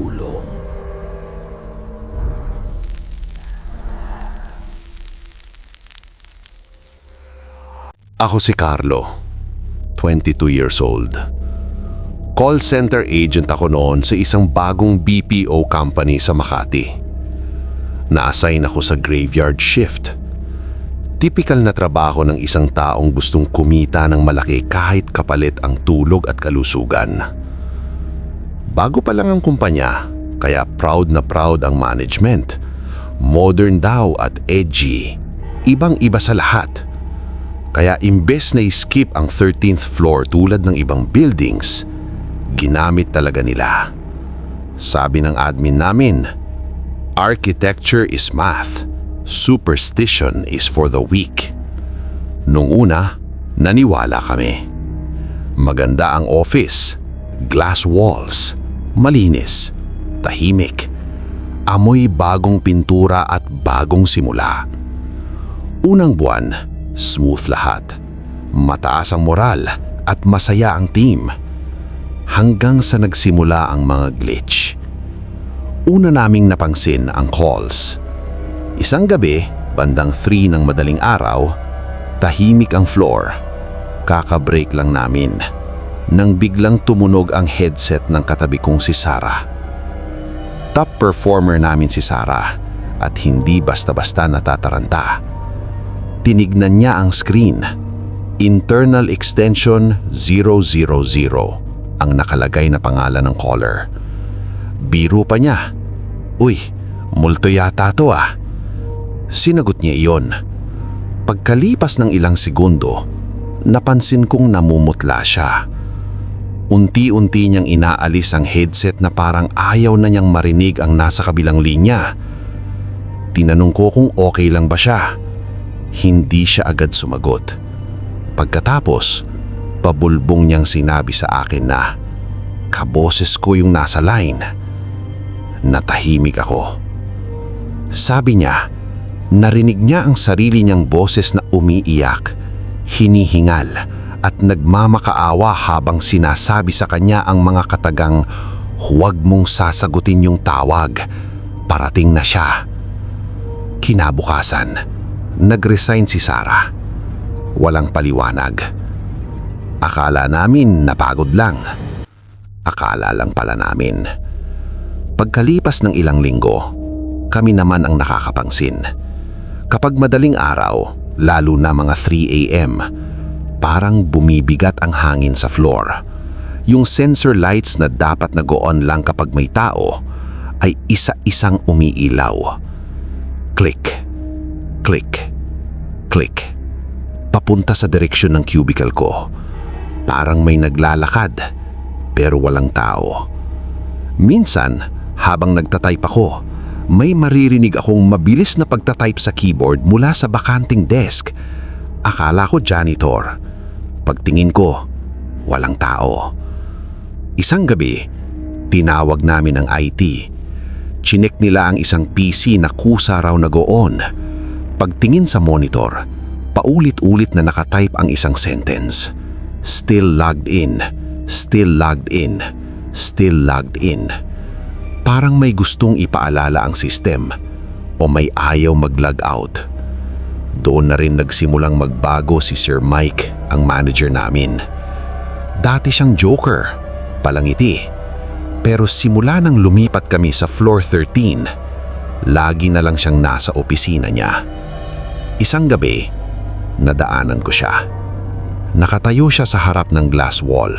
tulong. Ako si Carlo, 22 years old. Call center agent ako noon sa isang bagong BPO company sa Makati. Na-assign ako sa graveyard shift. Typical na trabaho ng isang taong gustong kumita ng malaki kahit kapalit ang tulog at kalusugan. Bago pa lang ang kumpanya, kaya proud na proud ang management. Modern daw at edgy. Ibang-iba sa lahat. Kaya imbes na i-skip ang 13th floor tulad ng ibang buildings, ginamit talaga nila. Sabi ng admin namin, architecture is math, superstition is for the weak. Nung una, naniwala kami. Maganda ang office, glass walls, malinis, tahimik, amoy bagong pintura at bagong simula. Unang buwan, smooth lahat. Mataas ang moral at masaya ang team. Hanggang sa nagsimula ang mga glitch. Una naming napansin ang calls. Isang gabi, bandang 3 ng madaling araw, tahimik ang floor. Kaka-break lang namin nang biglang tumunog ang headset ng katabi kong si Sarah. Top performer namin si Sarah at hindi basta-basta natataranta. Tinignan niya ang screen. Internal extension 000 ang nakalagay na pangalan ng caller. Biro pa niya. Uy, multo yata to ah. Sinagot niya iyon. Pagkalipas ng ilang segundo, napansin kong namumutla siya. Unti-unti niyang inaalis ang headset na parang ayaw na niyang marinig ang nasa kabilang linya. Tinanong ko kung okay lang ba siya. Hindi siya agad sumagot. Pagkatapos, pabulbong niyang sinabi sa akin na kaboses ko yung nasa line. Natahimik ako. Sabi niya, narinig niya ang sarili niyang boses na umiiyak, hinihingal at nagmamakaawa habang sinasabi sa kanya ang mga katagang huwag mong sasagutin yung tawag, parating na siya. Kinabukasan, nag-resign si Sarah. Walang paliwanag. Akala namin napagod lang. Akala lang pala namin. Pagkalipas ng ilang linggo, kami naman ang nakakapangsin. Kapag madaling araw, lalo na mga 3 a.m., parang bumibigat ang hangin sa floor. Yung sensor lights na dapat nag-on lang kapag may tao, ay isa-isang umiilaw. Click. Click, click. Papunta sa direksyon ng cubicle ko. Parang may naglalakad, pero walang tao. Minsan, habang nagtatype ako, may maririnig akong mabilis na pagtatype sa keyboard mula sa bakanting desk. Akala ko janitor. Pagtingin ko, walang tao. Isang gabi, tinawag namin ang IT. Chinek nila ang isang PC na kusa raw nag-on. Pagtingin sa monitor, paulit-ulit na nakatype ang isang sentence. Still logged in, still logged in, still logged in. Parang may gustong ipaalala ang system o may ayaw mag-log out. Doon na rin nagsimulang magbago si Sir Mike, ang manager namin. Dati siyang joker, palangiti. Pero simula nang lumipat kami sa floor 13, lagi na lang siyang nasa opisina niya. Isang gabi, nadaanan ko siya. Nakatayo siya sa harap ng glass wall.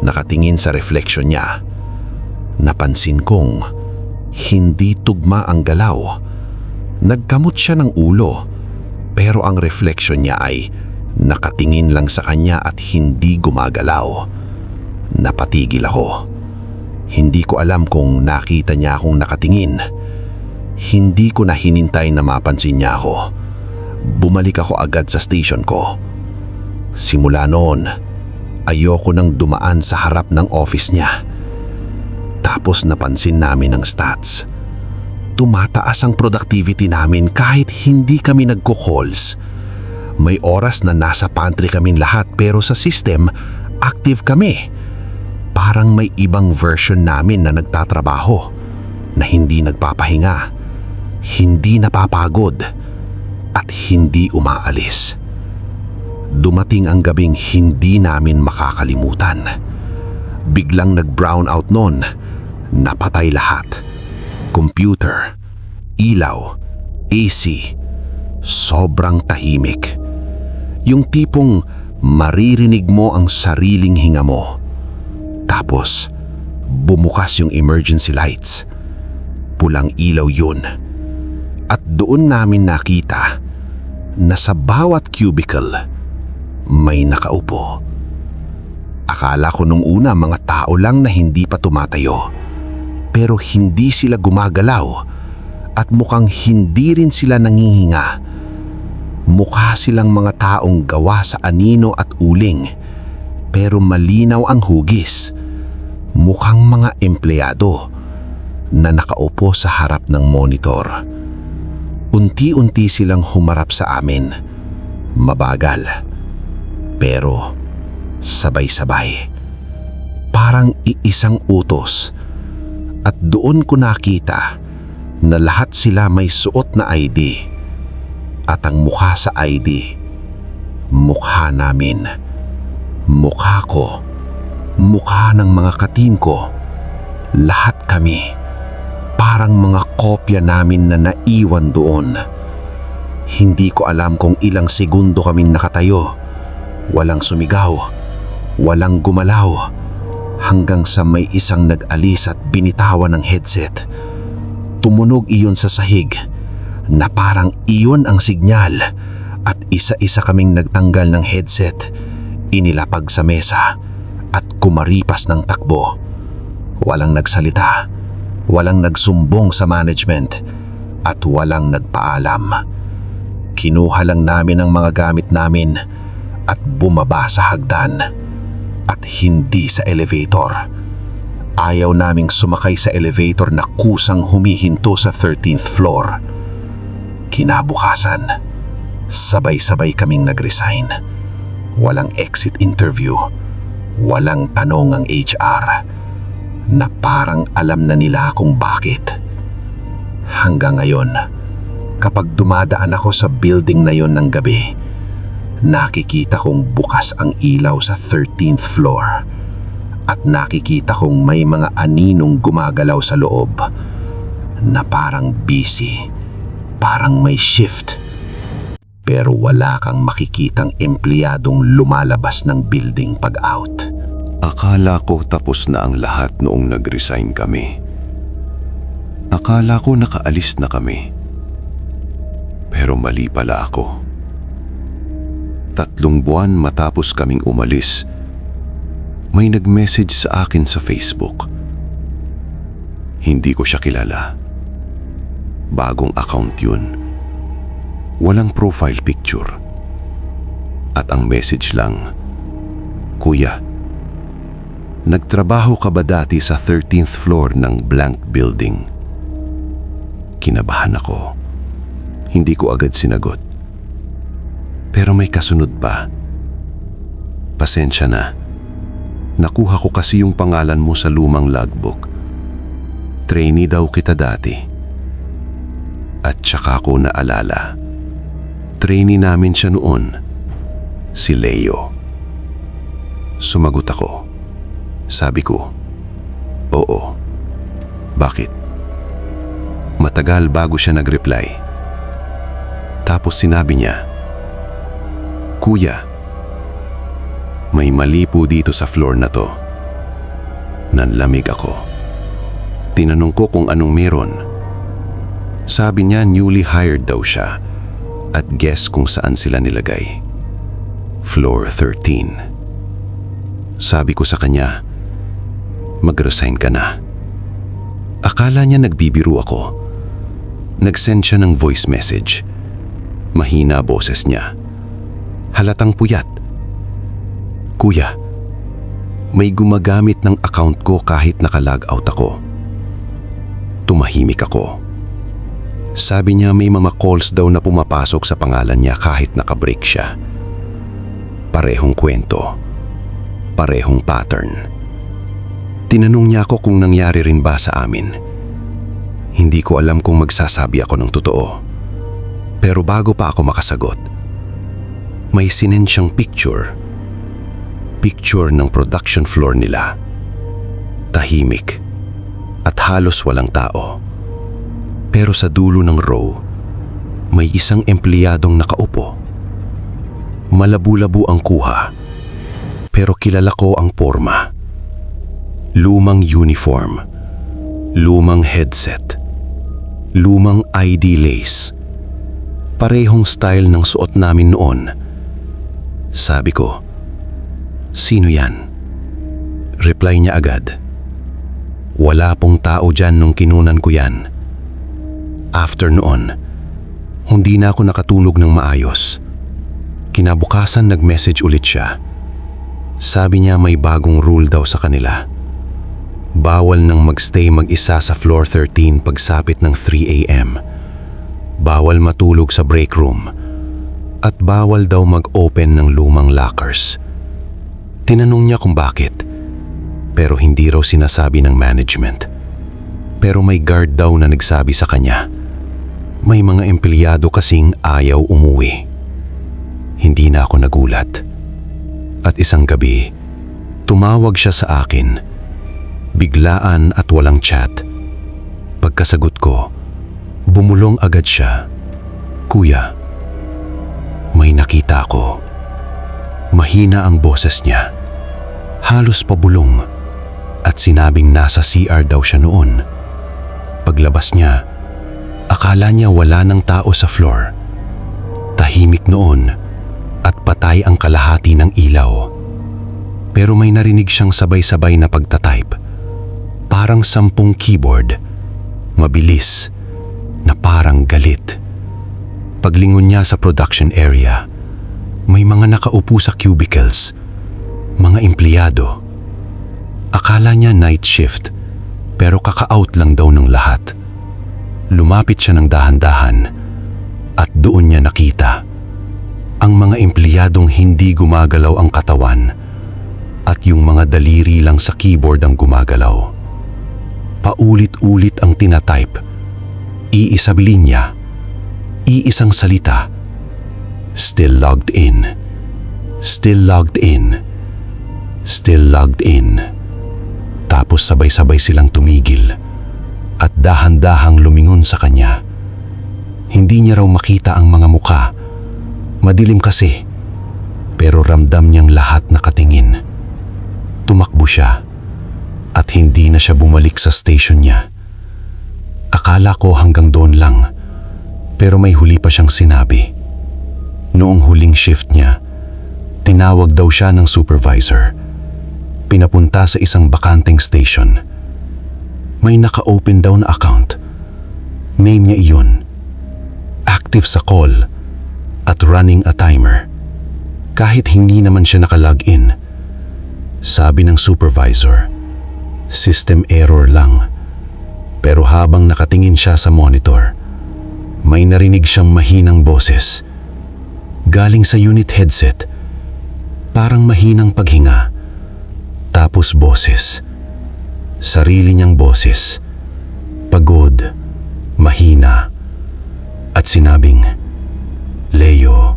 Nakatingin sa reflection niya. Napansin kong hindi tugma ang galaw. Nagkamot siya ng ulo, pero ang reflection niya ay nakatingin lang sa kanya at hindi gumagalaw. Napatigil ako. Hindi ko alam kung nakita niya akong nakatingin. Hindi ko na hinintay na mapansin niya ako. Bumalik ako agad sa station ko. Simula noon, ayoko nang dumaan sa harap ng office niya. Tapos napansin namin ang stats. Tumataas ang productivity namin kahit hindi kami nagko-calls. May oras na nasa pantry kaming lahat pero sa system, active kami. parang may ibang version namin na nagtatrabaho, na hindi nagpapahinga, hindi napapagod, at hindi umaalis. Dumating ang gabing hindi namin makakalimutan. Biglang nag-brown out noon, napatay lahat. Computer, ilaw, AC, sobrang tahimik. Yung tipong maririnig mo ang sariling hinga mo. Tapos, bumukas yung emergency lights. Pulang ilaw yun. At doon namin nakita na sa bawat cubicle may nakaupo. Akala ko nung una mga tao lang na hindi pa tumatayo. Pero hindi sila gumagalaw at mukhang hindi rin sila nangihinga. Mukha silang mga taong gawa sa anino at uling, pero malinaw ang hugis. Mukhang mga empleyado na nakaupo sa harap ng monitor. Unti-unti silang humarap sa amin. Mabagal, pero sabay-sabay. Parang iisang utos. At doon ko nakita na lahat sila may suot na ID. At ang mukha sa ID, mukha namin. Mukha ko, mukha ng mga katim ko. Lahat kami, parang mga kopya namin na naiwan doon. Hindi ko alam kung ilang segundo kaming nakatayo. Walang sumigaw, walang gumalaw. Hanggang sa may isang nag-alis at binitawan ng headset. Tumunog iyon sa sahig na parang iyon ang signal at isa-isa kaming nagtanggal ng headset, inilapag sa mesa at kumaripas ng takbo. Walang nagsalita, walang nagsumbong sa management at walang nagpaalam. Kinuha lang namin ang mga gamit namin at bumaba sa hagdan. At hindi sa elevator. Ayaw naming sumakay sa elevator na kusang humihinto sa 13th floor. Kinabukasan, sabay-sabay kaming nag-resign. Walang exit interview, walang tanong ang HR, na parang alam na nila kung bakit. Hanggang ngayon, kapag dumadaan ako sa building na yon ng gabi, nakikita kong bukas ang ilaw sa 13th floor at nakikita kong may mga aninong gumagalaw sa loob na parang busy, parang may shift. Pero wala kang makikitang empleyadong lumalabas ng building pag out. Akala ko tapos na ang lahat noong nag-resign kami. Akala ko nakaalis na kami. Pero mali pala ako. 3 buwan matapos kaming umalis, may nag-message sa akin sa Facebook. Hindi ko siya kilala. Bagong account yun. Walang profile picture. At ang message lang, "Kuya, nagtrabaho ka ba dati sa 13th floor ng blank building?" Kinabahan ako. Hindi ko agad sinagot. Pero may kasunod pa. "Pasensya na. Nakuha ko kasi yung pangalan mo sa lumang logbook. Trainee daw kita dati." At tsaka ko naalala. Trainee namin siya noon. Si Leo. Sumagot ako. Sabi ko, "Oo." "Bakit?" Matagal bago siya nag-reply. Tapos sinabi niya, "Kuya, may mali po dito sa floor na to." Nanlamig ako. Tinanong ko kung anong meron. Sabi niya newly hired daw siya at guess kung saan sila nilagay. Floor 13. Sabi ko sa kanya, "Mag-resign ka na." Akala niya nagbibiro ako. Nag-send siya ng voice message. Mahina boses niya. Halatang puyat. "Kuya, may gumagamit ng account ko kahit naka-log out ako." Tumahimik ako. Sabi niya may mga calls daw na pumapasok sa pangalan niya kahit naka-break siya. Parehong kwento. Parehong pattern. Tinanong niya ako kung nangyari rin ba sa amin. Hindi ko alam kung magsasabi ako ng totoo. Pero bago pa ako makasagot, may sinend siyang picture. Picture ng production floor nila. Tahimik at halos walang tao. Pero sa dulo ng row, may isang empleyadong nakaupo. Malabo-labo ang kuha, pero kilala ko ang porma. Lumang uniform, lumang headset, lumang ID lace. Parehong style ng suot namin noon. Sabi ko, "Sino yan?" Reply niya agad, "Wala pong tao dyan nung kinunan ko yan." After noon, hindi na ako nakatulog ng maayos. Kinabukasan nag-message ulit siya. Sabi niya may bagong rule daw sa kanila. Bawal nang magstay mag-isa sa floor 13 pagsapit ng 3 a.m. Bawal matulog sa break room. At bawal daw mag-open ng lumang lockers. Tinanong niya kung bakit. Pero hindi raw sinasabi ng management. Pero may guard daw na nagsabi sa kanya. May mga empleyado kasing ayaw umuwi. Hindi na ako nagulat. At isang gabi, tumawag siya sa akin. Biglaan at walang chat. Pagkasagot ko, bumulong agad siya. "Kuya, may nakita ako." Mahina ang boses niya. Halos pabulong. At sinabing nasa CR daw siya noon. Paglabas niya, akala niya wala ng tao sa floor. Tahimik noon. At patay ang kalahati ng ilaw. Pero may narinig siyang sabay-sabay na pagtatype. Parang 10 keyboard. Mabilis, na parang galit. Paglingon niya sa production area, may mga nakaupo sa cubicles, mga empleyado. Akala niya night shift, pero kaka-out lang daw ng lahat. Lumapit siya ng dahan-dahan, at doon niya nakita ang mga empleyadong hindi gumagalaw ang katawan at yung mga daliri lang sa keyboard ang gumagalaw. Paulit-ulit ang tinatype. Iisang linya, iisang salita. Still logged in. Still logged in. Still logged in. Tapos sabay-sabay silang tumigil at dahan-dahang lumingon sa kanya. Hindi niya raw makita ang mga muka. Madilim kasi, pero ramdam niyang lahat nakatingin. Tumakbo siya at hindi na siya bumalik sa station niya. Akala ko hanggang doon lang, pero may huli pa siyang sinabi. Noong huling shift niya, tinawag daw siya ng supervisor. Pinapunta sa isang bakanteng station. May naka-open daw na account. Name niya iyon. Active sa call at running a timer. Kahit hindi naman siya naka-login. Sabi ng supervisor, system error lang. Pero habang nakatingin siya sa monitor, may narinig siyang mahinang boses. Galing sa unit headset, parang mahinang paghinga. Tapos boses. Sarili niyang boses. Pagod, mahina, at sinabing, "Leo,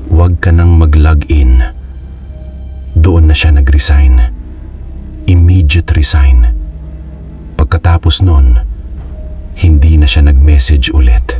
huwag ka nang mag-log-in." Doon na siya nag-resign. Immediate resign. Pagkatapos nun, hindi na siya nag-message ulit.